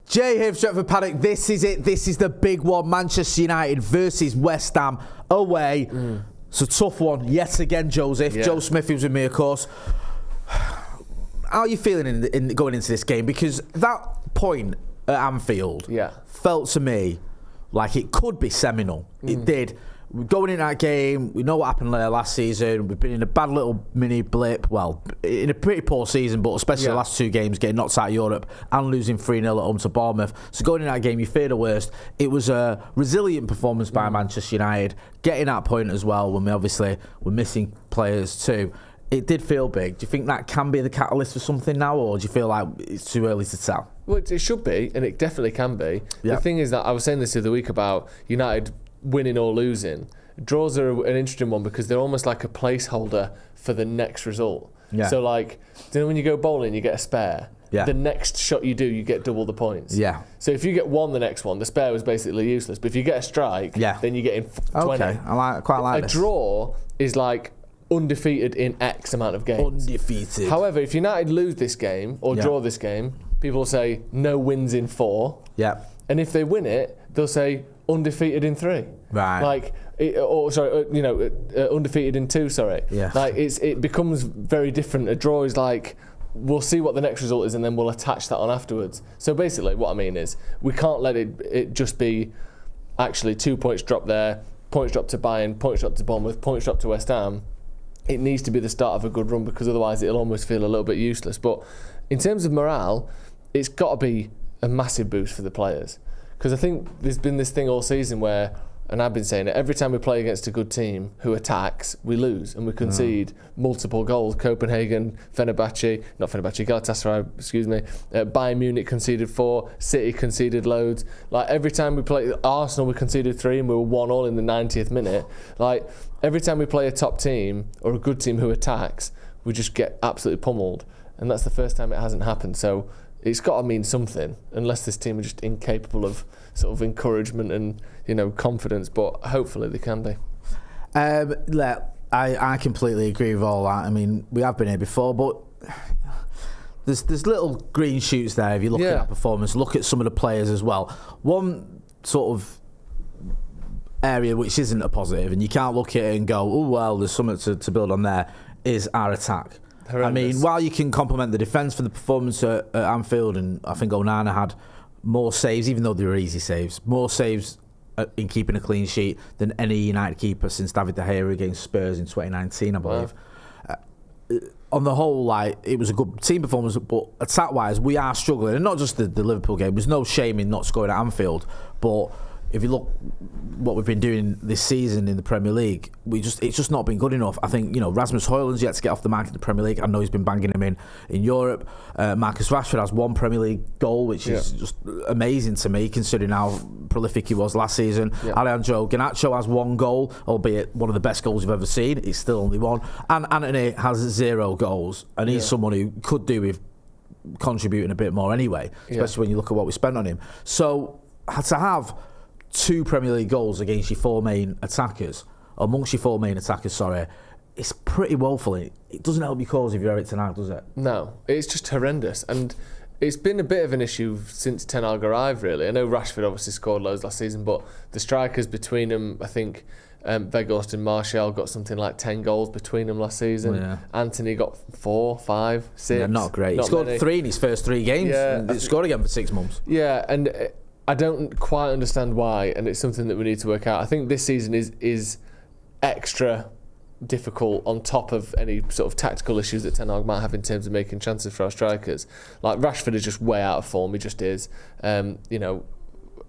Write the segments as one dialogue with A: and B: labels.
A: Jay here, Stretford, Paddock. This is it. This is the big one. Manchester United versus West Ham away. It's a tough one yet again, Joseph.
B: Yeah.
A: Joe Smith was with me, of course. How are you feeling in going into this game? Because that point at Anfield felt to me like it could be seminal. It did. We're going in that game, we know what happened there last season. We've been in a bad little mini blip. Well, in a pretty poor season, but especially the last two games, getting knocked out of Europe and losing 3-0 at home to Bournemouth. So going in that game, you fear the worst. It was a resilient performance by Manchester United, getting that point as well when we're missing players too. It did feel big. Do you think that can be the catalyst for something now, or do you feel like it's too early to tell?
B: Well, it should be, and it definitely can be. The thing is that I was saying this the other week about United winning or losing. Draws are an interesting one because they're almost like a placeholder for the next result. So like, you know, when you go bowling, you get a spare. The next shot you do, you get double the points. So if you get one, the next one, the spare was basically useless. But if you get a strike, then you get in 20.
A: Okay, I quite like this.
B: A draw is like undefeated in X amount of games.
A: Undefeated.
B: However, if United lose this game or draw this game, people will say no wins in 4. And if they win it, they'll say undefeated in 3.
A: Right.
B: Like, undefeated in 2. Sorry. Like it becomes very different. A draw is like, we'll see what the next result is and then we'll attach that on afterwards. So basically, what I mean is we can't let it just be actually 2 points drop there, points drop to Bayern, points drop to Bournemouth, points drop to West Ham. It needs to be the start of a good run because otherwise it'll almost feel a little bit useless. But in terms of morale, it's got to be a massive boost for the players. Because I think there's been this thing all season where, and I've been saying it, every time we play against a good team who attacks, we lose and we concede multiple goals. Copenhagen, Galatasaray, Bayern Munich conceded 4, City conceded loads. Like every time we play Arsenal, we conceded 3 and we were 1-1 in the 90th minute. Like every time we play a top team or a good team who attacks, we just get absolutely pummeled. And that's the first time it hasn't happened. So it's got to mean something, unless this team are just incapable of sort of encouragement and, you know, confidence. But hopefully they can be.
A: I completely agree with all that. I mean, we have been here before, but there's little green shoots there. If you look at that performance, look at some of the players as well. One sort of area which isn't a positive, and you can't look at it and go, oh well, there's something to build on there, is our attack. Horrendous. I mean, while you can compliment the defence for the performance at Anfield, and I think Onana had more saves, even though they were easy saves, more saves in keeping a clean sheet than any United keeper since David De Gea against Spurs in 2019, I believe. On the whole, like, it was a good team performance, but attack-wise, we are struggling. And not just the Liverpool game. There's no shame in not scoring at Anfield, but if you look what we've been doing this season in the Premier League, it's just not been good enough. I think, you know, Rasmus Højlund's yet to get off the mark in the Premier League. I know he's been banging him in Europe. Marcus Rashford has 1 Premier League goal, which is just amazing to me, considering how prolific he was last season. Alejandro Garnacho has 1 goal, albeit one of the best goals you've ever seen. It's still only 1. And Antony has 0 goals, and he's someone who could do with contributing a bit more anyway, especially when you look at what we spent on him. So to have 2 Premier League goals against your 4 main attackers, amongst your 4 main attackers, sorry, it's pretty woeful. It doesn't help your cause if you're Erik Ten Hag, does it? No, it's just horrendous. And it's been a bit of an issue since Ten Hag arrived, really. I know Rashford obviously scored loads last season, but the strikers between them, I think Weghorst and Martial got something like 10 goals between them last season. Antony got 4, 5, 6. Yeah, not great. He scored 3 in his first 3 games. And he scored again for 6 months.
B: Yeah, and I don't quite understand why, and it's something that we need to work out. I think this season is extra difficult on top of any sort of tactical issues that Ten Hag might have in terms of making chances for our strikers. Like Rashford is just way out of form. He just is. You know,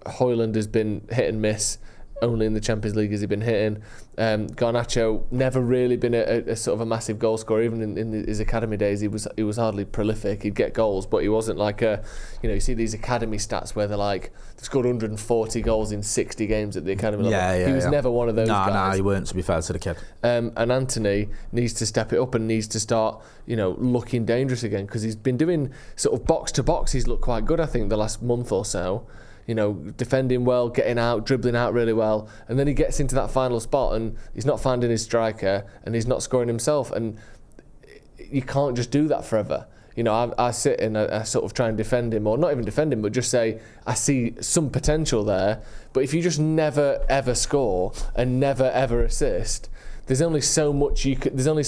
B: Højlund has been hit and miss. Only in the Champions League has he been hitting. Garnacho never really been a sort of a massive goal scorer. Even in his academy days, he was hardly prolific. He'd get goals, but he wasn't like a, you know, you see these academy stats where they're like, they've scored 140 goals in 60 games at the academy level. He was never one of those guys.
A: No, he weren't, to be fair to the kid.
B: And Antony needs to step it up and needs to start, you know, looking dangerous again, because he's been doing sort of box to box. He's looked quite good, I think, the last month or so. You know, defending well, getting out, dribbling out really well, and then he gets into that final spot and he's not finding his striker and he's not scoring himself, and you can't just do that forever. You know, I sit and I sort of try and defend him, or not even defend him, but just say I see some potential there. But if you just never ever score and never ever assist, there's only so much you could. There's only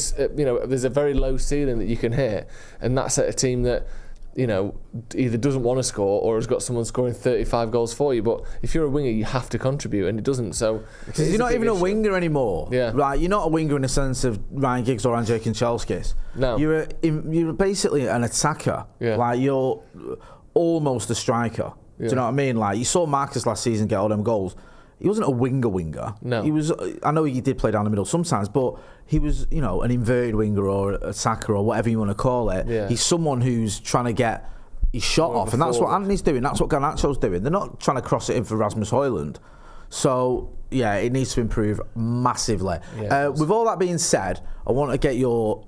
B: there's a very low ceiling that you can hit, and that's at a team that, you know, either doesn't want to score or has got someone scoring 35 goals for you. But if you're a winger, you have to contribute, and it doesn't. So
A: because you're not even a winger anymore.
B: Yeah.
A: Right. You're not a winger in the sense of Ryan Giggs or Andrzej Kanchelskis.
B: No.
A: You're basically an attacker.
B: Yeah.
A: Like you're almost a striker.
B: Yeah.
A: Do you know what I mean? Like you saw Marcus last season get all them goals. He wasn't a winger.
B: No.
A: He was. I know he did play down the middle sometimes, but he was, you know, an inverted winger or a attacker or whatever you want to call it.
B: Yeah.
A: He's someone who's trying to get his shot off, and that's what Anthony's doing. That's what Garnacho's doing. They're not trying to cross it in for Rasmus Højlund. So yeah, it needs to improve massively.
B: Yeah,
A: with all that being said, I want to get your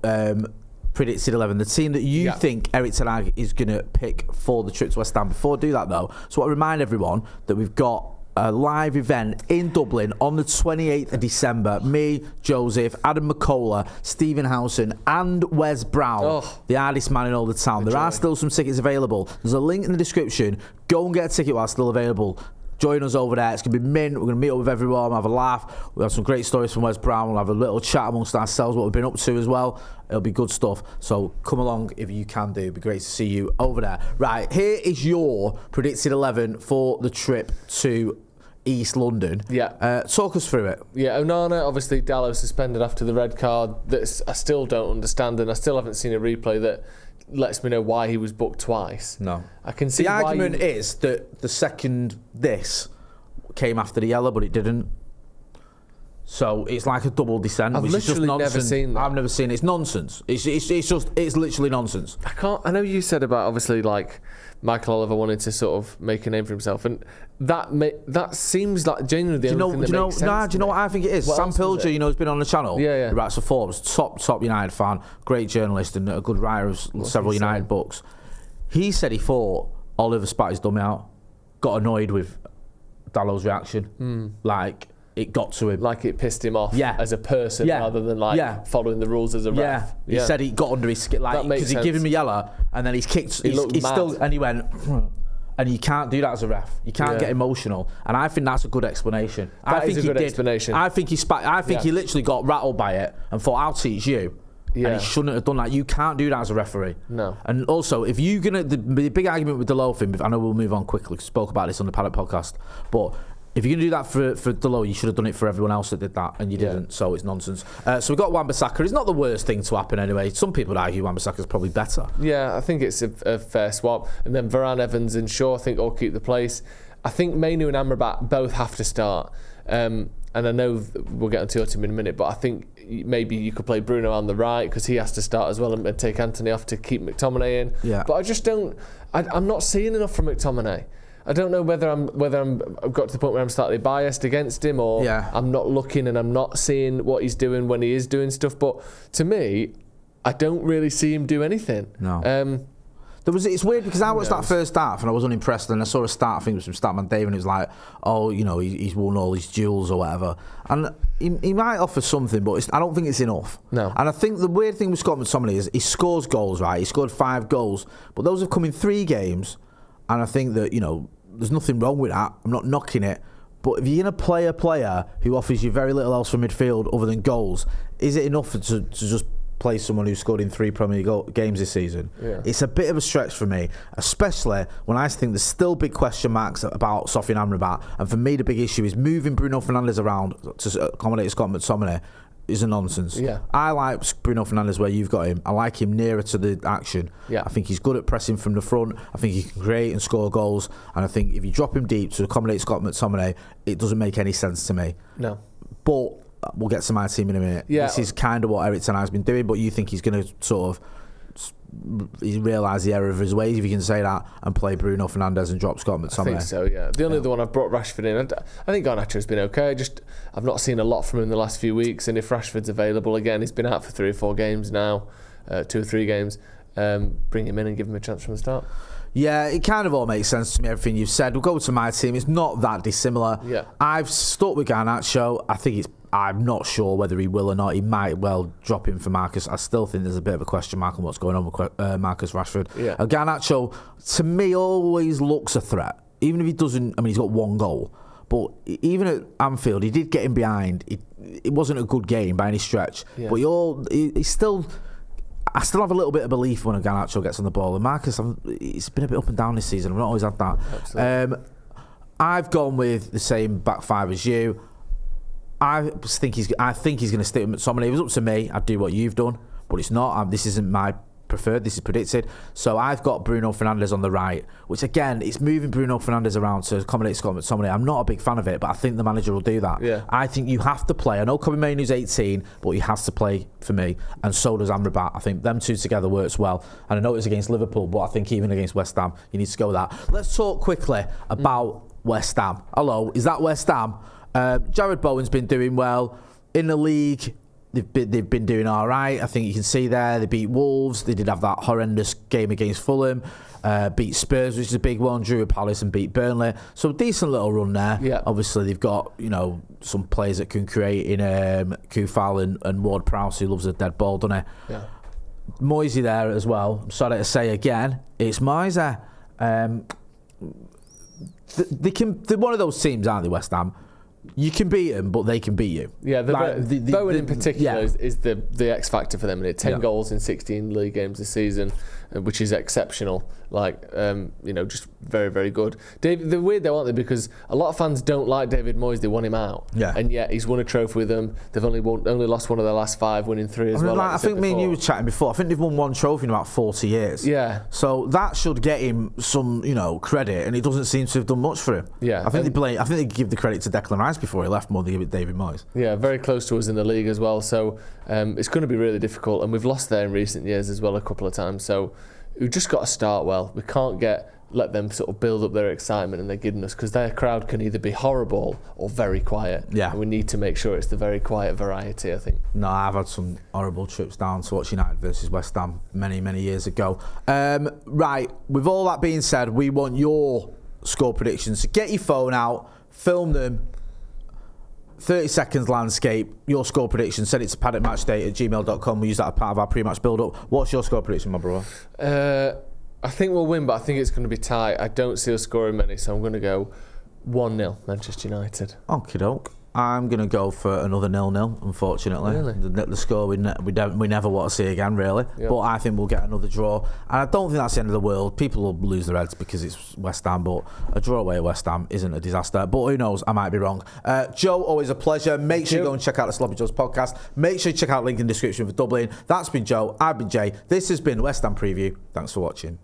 A: predicted 11, the team that you think Erik ten Hag is going to pick for the trip to West Ham. Before I do that though, so I want to remind everyone that we've got a live event in Dublin on the 28th of December. Me, Joseph, Adam McCullough, Stephen Howson and Wes Brown, the hardest man in all the town. There are still some tickets available. There's a link in the description. Go and get a ticket while it's still available. Join us over there. It's going to be mint. We're going to meet up with everyone, we'll have a laugh. We'll have some great stories from Wes Brown. We'll have a little chat amongst ourselves, what we've been up to as well. It'll be good stuff. So come along if you can do. It'd be great to see you over there. Right, here is your predicted 11 for the trip to East London.
B: Yeah.
A: Talk us through it.
B: Yeah, Onana, obviously Dalot suspended after the red card. That I still don't understand, and I still haven't seen a replay that lets me know why he was booked twice.
A: No.
B: I can see
A: the argument is that the second this came after the yellow, but it didn't. So it's like a double descent.
B: I've
A: which
B: literally
A: is just nonsense.
B: never seen that.
A: I've never seen it. It's nonsense. It's literally nonsense.
B: I know you said about obviously like Michael Oliver wanted to sort of make a name for himself, and that seems like genuinely the only thing that makes sense.
A: Do you know what I think it is? Sam Pilger, you know, has been on the channel.
B: Yeah.
A: He writes for Forbes, top United fan, great journalist and a good writer of several United books. He said he thought Oliver spat his dummy out, got annoyed with Dalot's reaction, like it got to him,
B: like it pissed him off as a person rather than like following the rules as a ref.
A: He said he got under his skin, like because he gave him a yellow and then he's kicked. He's still, and he went. And you can't do that as a ref. You can't get emotional, and I think that's a good explanation.
B: That is a good explanation.
A: I think he spat. I think he literally got rattled by it and thought, "I'll teach you." Yeah. And he shouldn't have done that. You can't do that as a referee.
B: No.
A: And also, if you're gonna, the big argument with Dalot thing, I know we'll move on quickly. Spoke about this on the Paddock podcast, but if you're going to do that for Dalot, you should have done it for everyone else that did that, and you didn't, so it's nonsense. So we've got Wan-Bissaka. It's not the worst thing to happen anyway. Some people would argue Wan-Bissaka's probably better.
B: Yeah, I think it's a fair swap. And then Varane, Evans and Shaw, I think, all keep the place. I think Mainu and Amrabat both have to start. And I know we'll get onto your team in a minute, but I think maybe you could play Bruno on the right because he has to start as well and take Anthony off to keep McTominay in.
A: Yeah.
B: But I just don't... I'm not seeing enough from McTominay. I don't know whether I've got to the point where I'm slightly biased against him, or I'm not looking and I'm not seeing what he's doing when he is doing stuff. But to me, I don't really see him do anything.
A: No. It's weird because I watched that first half and I was unimpressed, and I saw a start, I think it was from Statman Dave, and it was like, oh, you know, he's won all his duels or whatever. And he might offer something, but I don't think it's enough.
B: No.
A: And I think the weird thing with Scott McTominay is he scores goals, right? He scored 5 goals, but those have come in 3 games, and I think that, you know, there's nothing wrong with that. I'm not knocking it. But if you're going to play a player who offers you very little else from midfield other than goals, is it enough to just play someone who scored in 3 Premier League games this season?
B: Yeah.
A: It's a bit of a stretch for me, especially when I think there's still big question marks about Sofiane Amrabat. And for me, the big issue is moving Bruno Fernandes around to accommodate Scott McTominay is a nonsense.
B: Yeah.
A: I like Bruno Fernandes where you've got him. I like him nearer to the action.
B: Yeah.
A: I think he's good at pressing from the front. I think he can create and score goals. And I think if you drop him deep to accommodate Scott McTominay, it doesn't make any sense to me.
B: No.
A: But we'll get to my team in a minute.
B: Yeah.
A: This is kind of what Erik ten Hag's been doing, but you think he's going to sort of realise the error of his ways, if you can say that, and play Bruno Fernandes and drop Scott McTominay?
B: I think so, yeah. The only other one I've brought Rashford in. I think Garnacho's been okay. I've not seen a lot from him in the last few weeks, and if Rashford's available again, he's been out for 3 or 4 games now, 2 or 3 games. Bring him in and give him a chance from the start.
A: Yeah, it kind of all makes sense to me, everything you've said. We'll go to my team. It's not that dissimilar.
B: Yeah.
A: I've stuck with Garnacho. I think I'm not sure whether he will or not. He might well drop in for Marcus. I still think there's a bit of a question mark on what's going on with Marcus Rashford. Yeah. Garnacho, to me, always looks a threat. Even if he doesn't, I mean, he's got one goal. But even at Anfield, he did get him behind. It wasn't a good game by any stretch. Yeah. But he's still... I still have a little bit of belief when Garnacho gets on the ball. And Marcus, it's been a bit up and down this season. I've not always had that. I've gone with the same back five as you. I think he's going to stick with McTominay. If it was up to me, I'd do what you've done. But it's not. This isn't my preferred. This is predicted. So I've got Bruno Fernandes on the right, which again, it's moving Bruno Fernandes around to accommodate Scott McTominay. I'm not a big fan of it, but I think the manager will do that. Yeah. I think you have to play. I know Kobe Mainoo's 18, but he has to play for me, and so does Amrabat. I think them two together works well. And I know it's against Liverpool, but I think even against West Ham, you need to go with that. Let's talk quickly about West Ham. Hello, is that West Ham? Jared Bowen's been doing well in the league. They've been doing all right. I think you can see there. They beat Wolves. They did have that horrendous game against Fulham. Beat Spurs, which is a big one. Drew at Palace and beat Burnley. So decent little run there. Yeah. Obviously, they've got some players that can create in Koufal and Ward-Prowse, who loves a dead ball, doesn't he? Yeah. Moisey there as well. I'm sorry to say again, it's Moisey. They're one of those teams, aren't they, West Ham? You can beat them, but they can beat you. Yeah,
B: Bowen in particular is the X factor for them. And 10 goals in 16 league games this season, which is exceptional. Just very, very good. They're weird though, aren't they? Because a lot of fans don't like David Moyes. They want him out. Yeah. And yet he's won a trophy with them. They've only lost one of their last 5, winning 3 as well.
A: I think me and you were chatting before. I think they've won one trophy in about 40 years. Yeah. So that should get him some, credit, and it doesn't seem to have done much for him. Yeah. I think they give the credit to Declan Rice before he left more than they give it David Moyes.
B: Yeah, very close to us in the league as well. So it's going to be really difficult, and we've lost there in recent years as well a couple of times. So we've just got to start well. We can't let them sort of build up their excitement and their giddiness, because their crowd can either be horrible or very quiet. Yeah. And we need to make sure it's the very quiet variety, I think.
A: No, I've had some horrible trips down to watch United versus West Ham many, many years ago. Right, with all that being said, we want your score predictions. So get your phone out, film them. 30 seconds landscape, your score prediction, send it to paddockmatchday@gmail.com. We use that as part of our pre-match build-up. What's your score prediction, my brother?
B: I think we'll win, but I think it's going to be tight. I don't see us scoring many, so I'm going to go 1-0 Manchester United.
A: Okie doke. I'm going to go for another 0-0, unfortunately. Really? The score we never want to see again, really. Yep. But I think we'll get another draw. And I don't think that's the end of the world. People will lose their heads because it's West Ham, but a draw away at West Ham isn't a disaster. But who knows? I might be wrong. Joe, always a pleasure. Make sure you go and check out the Sloppy Joe's podcast. Make sure you check out the link in the description for Dublin. That's been Joe. I've been Jay. This has been West Ham Preview. Thanks for watching.